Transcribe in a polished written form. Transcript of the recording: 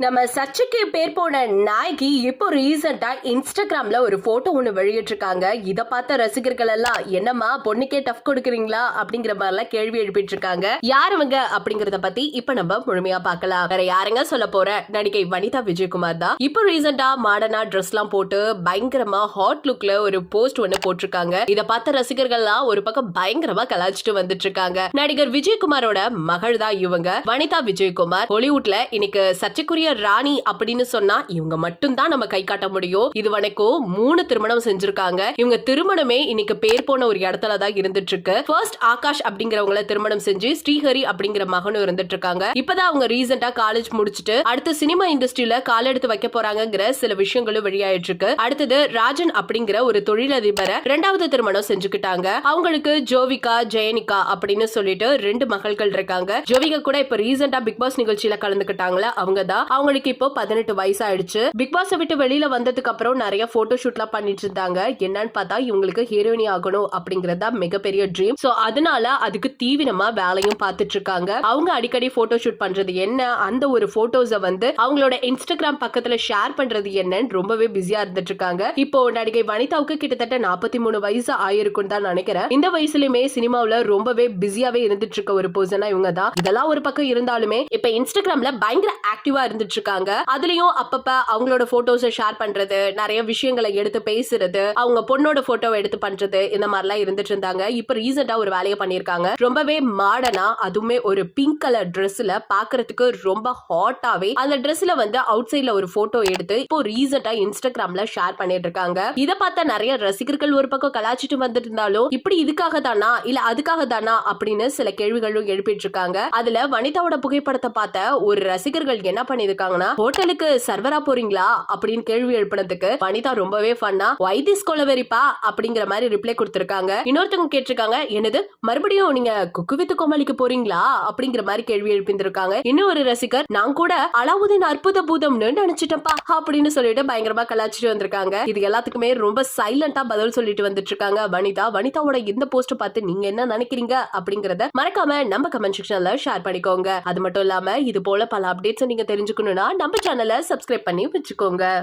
நம்ம சர்ச்சைக்கு பேர் போன நாய்க்கு இப்போ ரீசெண்டா இன்ஸ்டாகிராம்ல ஒரு போட்டோ ஒண்ணு வெளியிட்டிருக்காங்க. இத பார்த்த ரசிகர்கள் எல்லாம் என்னம்மா பொண்ணுக்கே டஃப் கொடுக்குறீங்களா அப்படிங்கிற மாதிரி எல்லாம் கேள்வி எழுப்பிட்டு இருக்காங்க. யாருவங்க அப்படிங்கறத பத்தி இப்ப நம்ம முழுமையா பார்க்கலாம். வேற யாருங்க சொல்ல போற, நடிகை வனிதா விஜயகுமார் தான். இப்போ ரீசெண்டா மாடர்னா ட்ரெஸ் எல்லாம் போட்டு பயங்கரமா ஹாட் லுக்ல ஒரு போஸ்ட் ஒண்ணு போட்டிருக்காங்க. இத பார்த்த ரசிகர்கள் எல்லாம் ஒரு பக்கம் பயங்கரமா கலாச்சிட்டு வந்துட்டு இருக்காங்க. நடிகர் விஜயகுமாரோட மகள் தான் இவங்க, வனிதா விஜயகுமார். ஹாலிவுட்ல இன்னைக்கு சர்ச்சைக்குரிய ராணி அப்படின்னு சொன்னா இவங்க மட்டும் தான் நம்ம கை காட்ட முடியும். இது வரைக்கும் 3 திருமணம் செஞ்சிருக்காங்க. இவங்க திருமணமே இன்னைக்கு பேர் போன ஒரு இடத்துல தான் இருந்துட்டு இருக்கு. ஃபர்ஸ்ட் ஆகாஷ் அப்படிங்கிறவங்கள திருமணம் செஞ்சு ஸ்ரீஹரி அப்படிங்கிற மகனும் இருந்துட்டு இருக்காங்க. இப்பதான் அவங்க ரீசெண்டா காலேஜ் முடிச்சுட்டு அடுத்து சினிமா இண்டஸ்ட்ரியில கால் எடுத்து வைக்க போறாங்கிற சில விஷயங்களும் வெளியாயிட்டு இருக்கு. அடுத்தது ராஜன் அப்படிங்கிற ஒரு தொழிலதிபரை 2வது திருமணம் செஞ்சுக்கிட்டாங்க. அவங்களுக்கு ஜோவிகா ஜெயனிகா அப்படின்னு சொல்லிட்டு 2 மகள்கள் இருக்காங்க. ஜோவிகா கூட இப்ப ரீசெண்டா பிக் பாஸ் நிகழ்ச்சியில கலந்துக்கிட்டாங்களா, அவங்க தான். அவங்களுக்கு இப்போ 18 வயசு ஆயிடுச்சு. பிக் பாஸ் விட்டு வெளியில வந்ததுக்கு அப்புறம் நிறைய போட்டோ ஷூட்லாம் பண்ணிட்டு இருந்தாங்க. என்னன்னு பார்த்தா இவங்களுக்கு ஹீரோயினி ஆகணும் அப்படிங்கறதா மிகப்பெரிய ட்ரீம். சோ அதனால அதுக்கு தீவிரமா வேலையும் பார்த்துட்டு இருக்காங்க. அவங்க அடிக்கடி போட்டோ ஷூட் பண்றது என்ன, அந்த ஒரு போட்டோஸை அவங்களோட இன்ஸ்டாகிராம் பக்கத்துல ஷேர் பண்றது என்னன்னு ரொம்பவே பிஸியா இருந்துட்டு இருக்காங்க. இப்போ நடிகை வனிதாவுக்கு கிட்டத்தட்ட 43 வயசு ஆயிருக்கும் தான் நினைக்கிறேன். இந்த வயசுலயுமே சினிமாவுல ரொம்பவே பிஸியாவே இருந்துட்டு இருக்க ஒரு பர்சனா இவங்க தான். இதெல்லாம் ஒரு பக்கம் இருந்தாலுமே இப்ப இன்ஸ்டாகிராம்ல பயங்கர ஆக்டிவா இருந்துட்டு இருக்காங்க. அதுலயும் அப்பப்ப அவங்களோட போட்டோஸை ஷேர் பண்றது, நிறைய விஷயங்களை எடுத்து பேசுறது, அவங்க பொண்ணோட போட்டோவை எடுத்து பண்றது, இந்த மாதிரிலாம் இருந்துட்டு இருந்தாங்க. இப்ப ரீசெண்டா ஒரு வேலையை பண்ணிருக்காங்க. ரொம்பவே மாடர்னா, அதுவுமே ஒரு பிங்க் கலர் ட்ரெஸ்ல பாக்குறதுக்கு ரொம்ப ஹாட்டாவே அந்த ட்ரெஸ்ல அவுட் சைட்ல ஒரு போட்டோ எடுத்து இப்போ ரீசெண்டா இன்ஸ்டாகிராம்ல ஷேர் பண்ணிட்டு இருக்காங்க. இத பார்த்த நிறைய ரசிகர்கள் ஒரு பக்கம் கலாச்சிட்டு வந்துட்டு இருந்தாலும் இப்படி இதுக்காக தானா இல்ல அதுக்காக தானா அப்படின்னு சில கேள்விகளும் எழுப்பிட்டு இருக்காங்க. அதுல வனிதாவோட புகைப்படத்தை பார்த்த ஒரு ரசிகர்கள் என்ன பண்ணிருக்காங்கன்னா, ஹோட்டலுக்கு சர்வரா போறீங்களா அப்படின்னு கேள்வி எழுப்பினதுக்கு வனிதா ரொம்பவே ஃபன்னா வை திஸ் கொலவெரிப்பா அப்படிங்கிற மாதிரி ரிப்ளை கொடுத்திருக்காங்க. இன்னொருத்தவங்க கேட்டிருக்காங்க, என்னது மறுபடியும் நீங்க குக்கு வித் கோமாளிக்கு போறீங்களா அப்படிங்கிற மாதிரி கேள்வி எழுப்பியிருக்காங்க. இன்னும் ஒரு ரசிகர், நான் கூட அலாவுதீன் அற்புத பூதம்னு நினைச்சிட்டப்பா அப்படின்னு சொல்லிட்டு பயங்கரமா கலாச்சிட்டு வந்திருக்காங்க. இது எல்லாத்துக்குமே ரொம்ப சைலண்டா பதில் சொல்லிட்டு வந்துட்டு இருக்காங்க வனிதா. வனிதாவோட இந்த போஸ்ட் பார்த்து நீங்க என்ன நினைக்கிறீங்க அப்படிங்கறத மறக்காம நம்ம கமெண்ட் செக்ஷன்ல ஷேர் பண்ணிக்கோங்க. அது மட்டும் இல்லாம இது போல பல அப்டேட்ஸ் நீங்க தெரிஞ்சுக்கணும்னா நம்ம சேனலை சப்ஸ்கிரைப் பண்ணி வச்சுக்கோங்க.